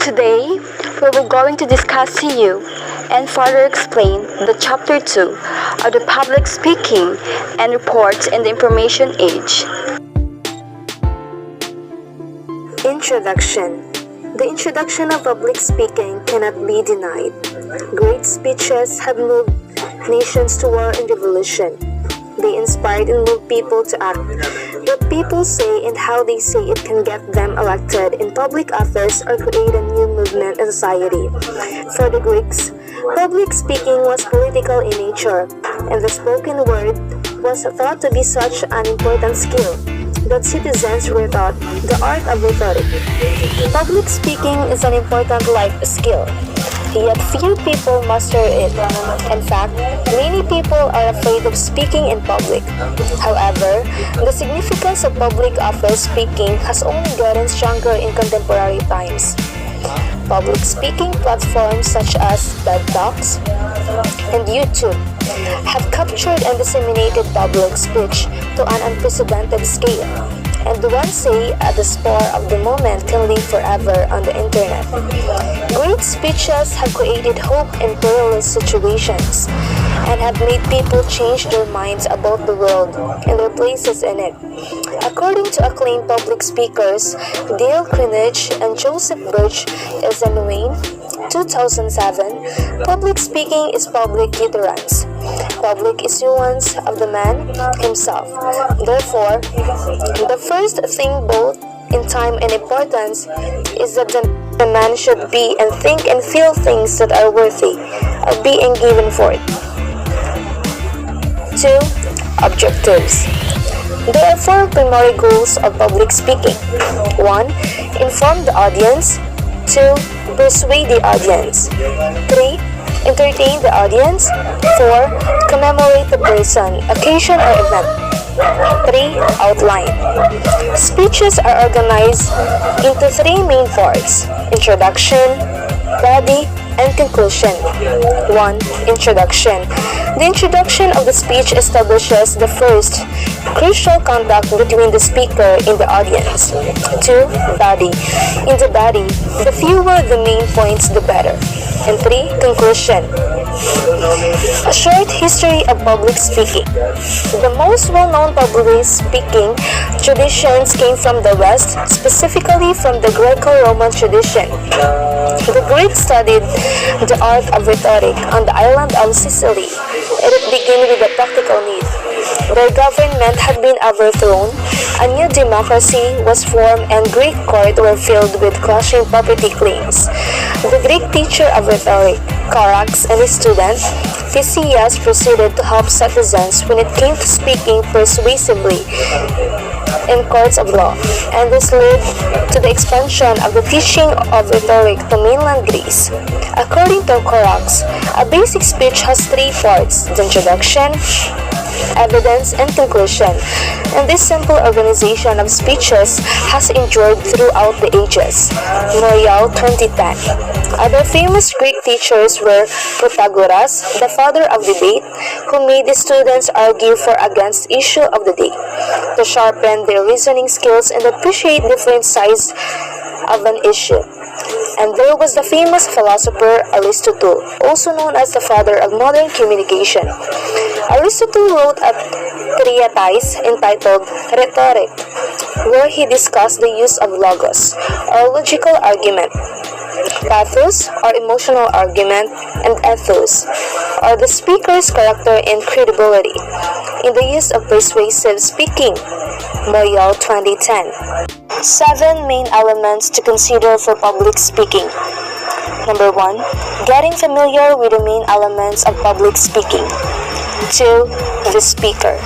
Today, we will going to discuss to you and further explain the chapter 2 of the public speaking and reports in the information age. Introduction. The introduction of public speaking cannot be denied. Great speeches have moved nations to war and revolution. They inspired and moved people to act. What people say and how they say it can get them elected in public office or create a new movement in society. For the Greeks, public speaking was political in nature, and the spoken word was thought to be such an important skill that citizens were taught the art of rhetoric. Public speaking is an important life skill, yet few people master it. In fact, many people are afraid of speaking in public. However, the significance of public office speaking has only gotten stronger in contemporary times. Public speaking platforms such as TED Talks and YouTube have captured and disseminated public speech to an unprecedented scale, and one say at the spur of the moment can live forever on the internet. Great speeches have created hope in perilous situations and have made people change their minds about the world and their places in it. According to acclaimed public speakers Dale Carnegie and Joseph Birch in Wayne, 2007, public speaking is public utterance. Public issuance of the man himself. Therefore, the first thing both in time and importance is that the man should be and think and feel things that are worthy of being given forth. 2. Objectives. There are 4 primary goals of public speaking. 1. Inform the audience. 2. Persuade the audience. 3. Entertain the audience. 4. Commemorate the person, occasion, or event. 3. Outline. Speeches are organized into 3 main parts: introduction, body, and conclusion. 1. Introduction. The introduction of the speech establishes the first crucial contact between the speaker and the audience. 2. Body. In the body, the fewer the main points, the better. And 3. Conclusion. A short history of public speaking. The most well-known public speaking traditions came from the West, specifically from the Greco-Roman tradition. The Greeks studied the art of rhetoric on the island of Sicily, and it began with a practical need. Their government had been overthrown, a new democracy was formed, and Greek courts were filled with clashing property claims. The Greek teacher of rhetoric, Corax, and his student, Theseus, proceeded to help citizens when it came to speaking persuasively in courts of law, and this led to the expansion of the teaching of rhetoric to mainland Greece. According to Corax, a basic speech has 3 parts: the introduction, evidence, and conclusion, and this simple organization of speeches has endured throughout the ages. Morial, 2010. Other famous Greek teachers were Protagoras, the father of debate, who made the students argue for against issue of the day, to sharpen their reasoning skills and appreciate different sides of an issue. And there was the famous philosopher Aristotle, also known as the father of modern communication. Aristotle wrote a treatise entitled Rhetoric, where he discussed the use of logos, or logical argument, pathos, or emotional argument, and ethos, or the speaker's character and credibility, in the use of persuasive speaking. Morial, 2010. 7 main elements to consider for public speaking. Number 1. Getting familiar with the main elements of public speaking. 2. The speaker.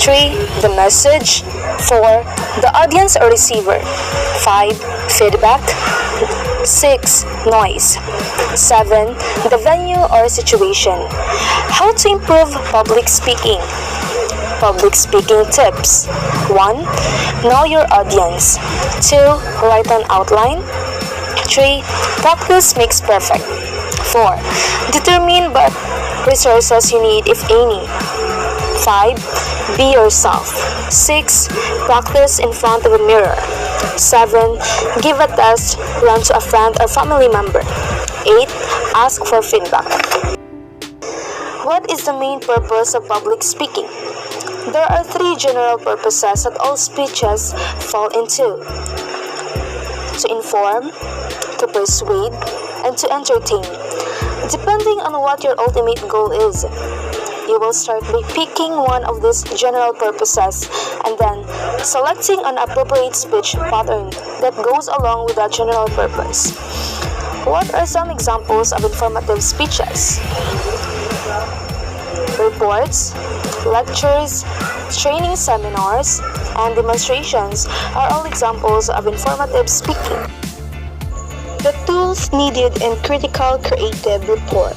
3. The message. 4. The audience or receiver. 5. Feedback. 6. Noise. 7. The venue or situation. How to improve public speaking. Public speaking tips. 1. Know your audience. 2. Write an outline. 3. Practice makes perfect. 4. Determine what resources you need, if any. 5. Be yourself. 6. Practice in front of a mirror. 7. Give a test run to a friend or family member. 8. Ask for feedback. What is the main purpose of public speaking? There are 3 general purposes that all speeches fall into: to inform, to persuade, and to entertain. Depending on what your ultimate goal is, you will start by picking one of these general purposes and then selecting an appropriate speech pattern that goes along with that general purpose. What are some examples of informative speeches? Reports, lectures, training seminars, and demonstrations are all examples of informative speaking. The tools needed in critical creative report.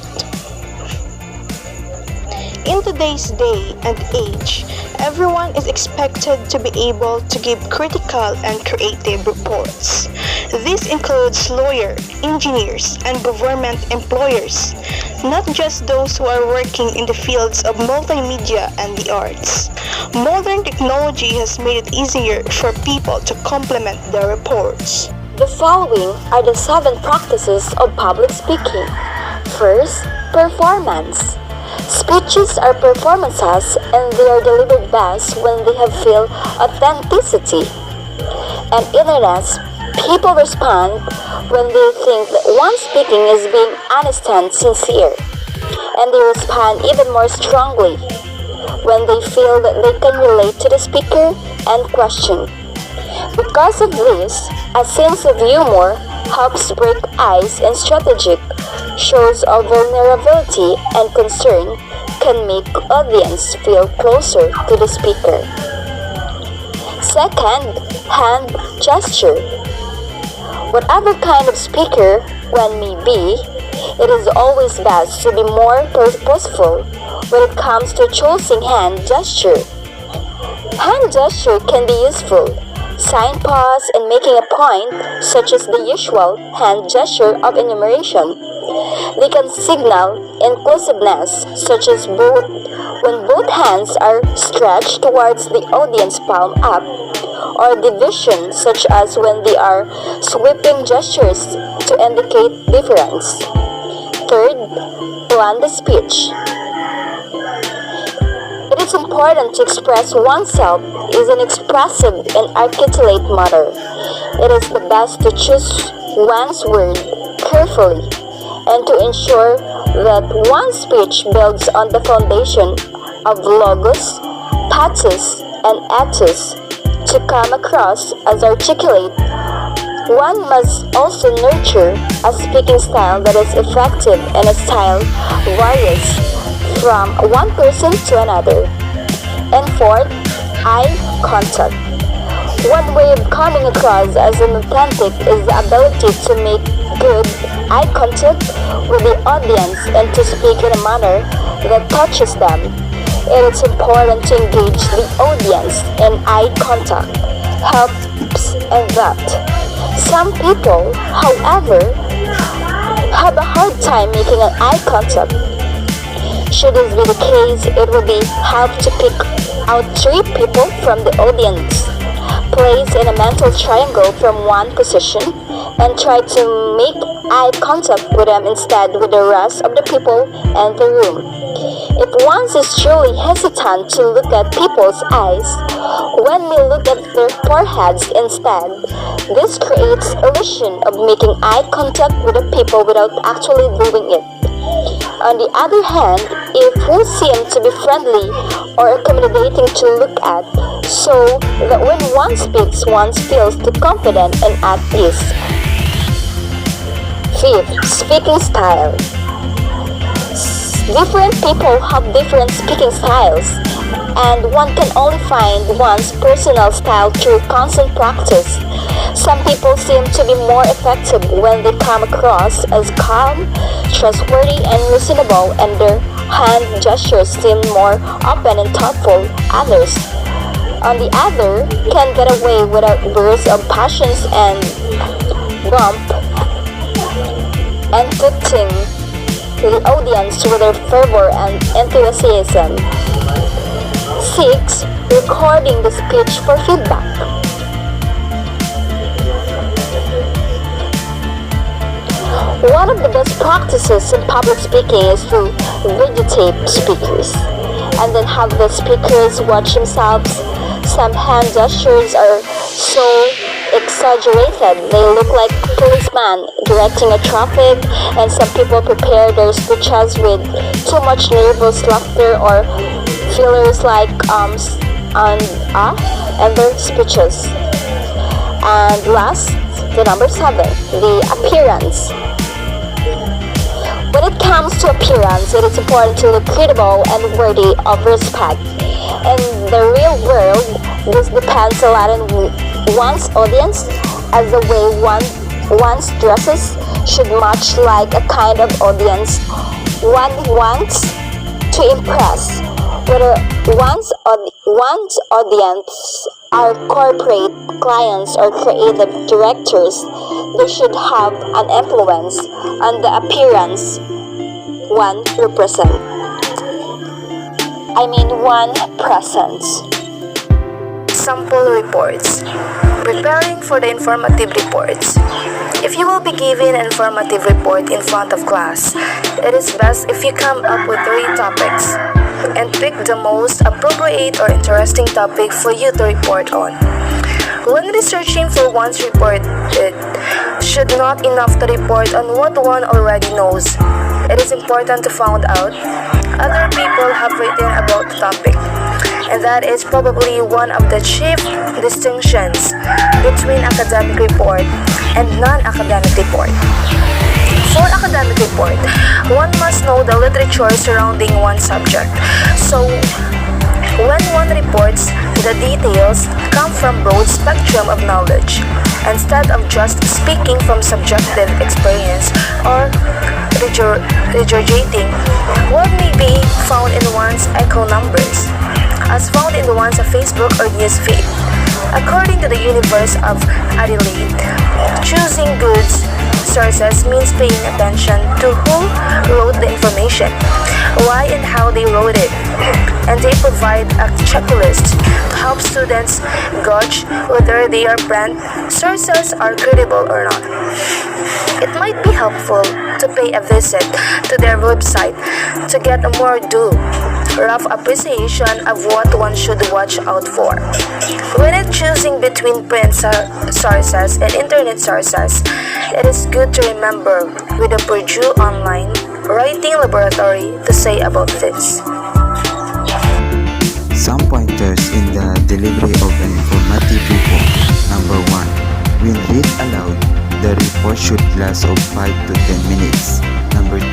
In today's day and age, everyone is expected to be able to give critical and creative reports. This includes lawyers, engineers, and government employers, not just those who are working in the fields of multimedia and the arts. Modern technology has made it easier for people to complement their reports. The following are the 7 practices of public speaking. First, performance. Speeches are performances and they are delivered best when they have feel authenticity. And illness, people respond when they think that one speaking is being honest and sincere. And they respond even more strongly when they feel that they can relate to the speaker and question. Because of this, a sense of humor helps break ice, and strategic shows of vulnerability and concern can make audience feel closer to the speaker. Second, hand gesture. Whatever kind of speaker one may be, it is always best to be more purposeful when it comes to choosing hand gesture. Hand gesture can be useful. Signposts and making a point, such as the usual hand gesture of enumeration. They can signal inclusiveness, such as when both hands are stretched towards the audience palm up, or division, such as when they are sweeping gestures to indicate difference. Third, plan the speech. It is important to express oneself is an expressive and articulate matter. It is the best to choose one's word carefully and to ensure that one's speech builds on the foundation of logos, pathos, and ethos to come across as articulate. One must also nurture a speaking style that is effective, and a style varies from one person to another. And fourth, eye contact. One way of coming across as an authentic is the ability to make good eye contact with the audience and to speak in a manner that touches them. It is important to engage the audience in eye contact. Helps in that. Some people, however, have a hard time making an eye contact. Should this be the case, it will be help to pick out 3 people from the audience, place in a mental triangle from one position, and try to make eye contact with them instead with the rest of the people in the room. If one is truly hesitant to look at people's eyes, one may look at their foreheads instead. This creates illusion of making eye contact with the people without actually doing it. On the other hand, if who seem to be friendly or accommodating to look at, so that when one speaks, one feels too confident and at ease. Fifth, speaking style. Different people have different speaking styles, and one can only find one's personal style through constant practice. Some people seem to be more effective when they come across as calm, trustworthy, and reasonable, and their hand gestures seem more open and thoughtful. Others, on the other, can get away without bursts of passions and bump and touching the audience with their fervor and enthusiasm. 6. Recording the speech for feedback. One of the best practices in public speaking is to videotape speakers and then have the speakers watch themselves. Some hand gestures are so exaggerated they look like policemen directing a traffic, and some people prepare their speeches with too much nervous laughter or fillers like and and their speeches. And last, the number 7, the appearance. When it comes to appearance, it is important to look credible and worthy of respect. In the real world, this depends a lot on one's audience, as the way one's dresses should match like a kind of audience one wants to impress. Whether one's audience are corporate clients or creative directors, they should have an influence on the appearance one represents. One presents. Sample reports. Preparing for the informative reports. If you will be given an informative report in front of class, it is best if you come up with 3 topics and pick the most appropriate or interesting topic for you to report on. When researching for one's report, it should not enough to report on what one already knows. It is important to find out other people have written about the topic, and that is probably one of the chief distinctions between academic report and non-academic report. For academic report, one must know the literature surrounding one subject. So, when one reports, the details come from broad spectrum of knowledge, instead of just speaking from subjective experience or regurgitating what may be found in one's echo numbers, as found in one's Facebook or newsfeed. According to the University of Adelaide, choosing good sources means paying attention to who wrote the information, why and how they wrote it, and they provide a checklist to help students gauge whether their brand sources are credible or not. It might be helpful to pay a visit to their website to get a more rough appreciation of what one should watch out for. When it's choosing between print sources and internet sources, it is good to remember with the Purdue Online Writing Laboratory to say about this. Some pointers in the delivery of an informative report. Number 1. When read aloud, the report should last of 5 to 10 minutes. Number 2.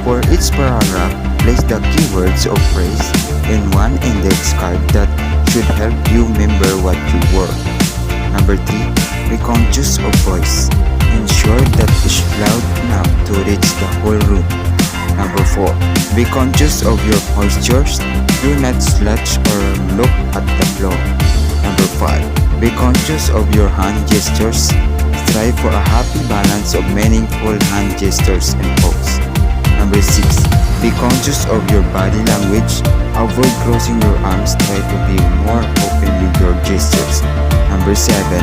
For each paragraph, place the keywords of phrase in one index card that should help you remember what you wrote. Number 3. Be conscious of voice. Ensure that it's loud enough to reach the whole room. Number 4. Be conscious of your postures. Do not slouch or look at the floor. Number 5. Be conscious of your hand gestures. Strive for a happy balance of meaningful hand gestures and pose. Number 6. Be conscious of your body language. Avoid crossing your arms. Try to be more open with your gestures. Number 7.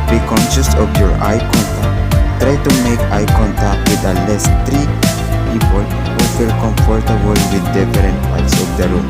Be conscious of your eye contact. Try to make eye contact with at least 3 people who feel comfortable with different parts of the room.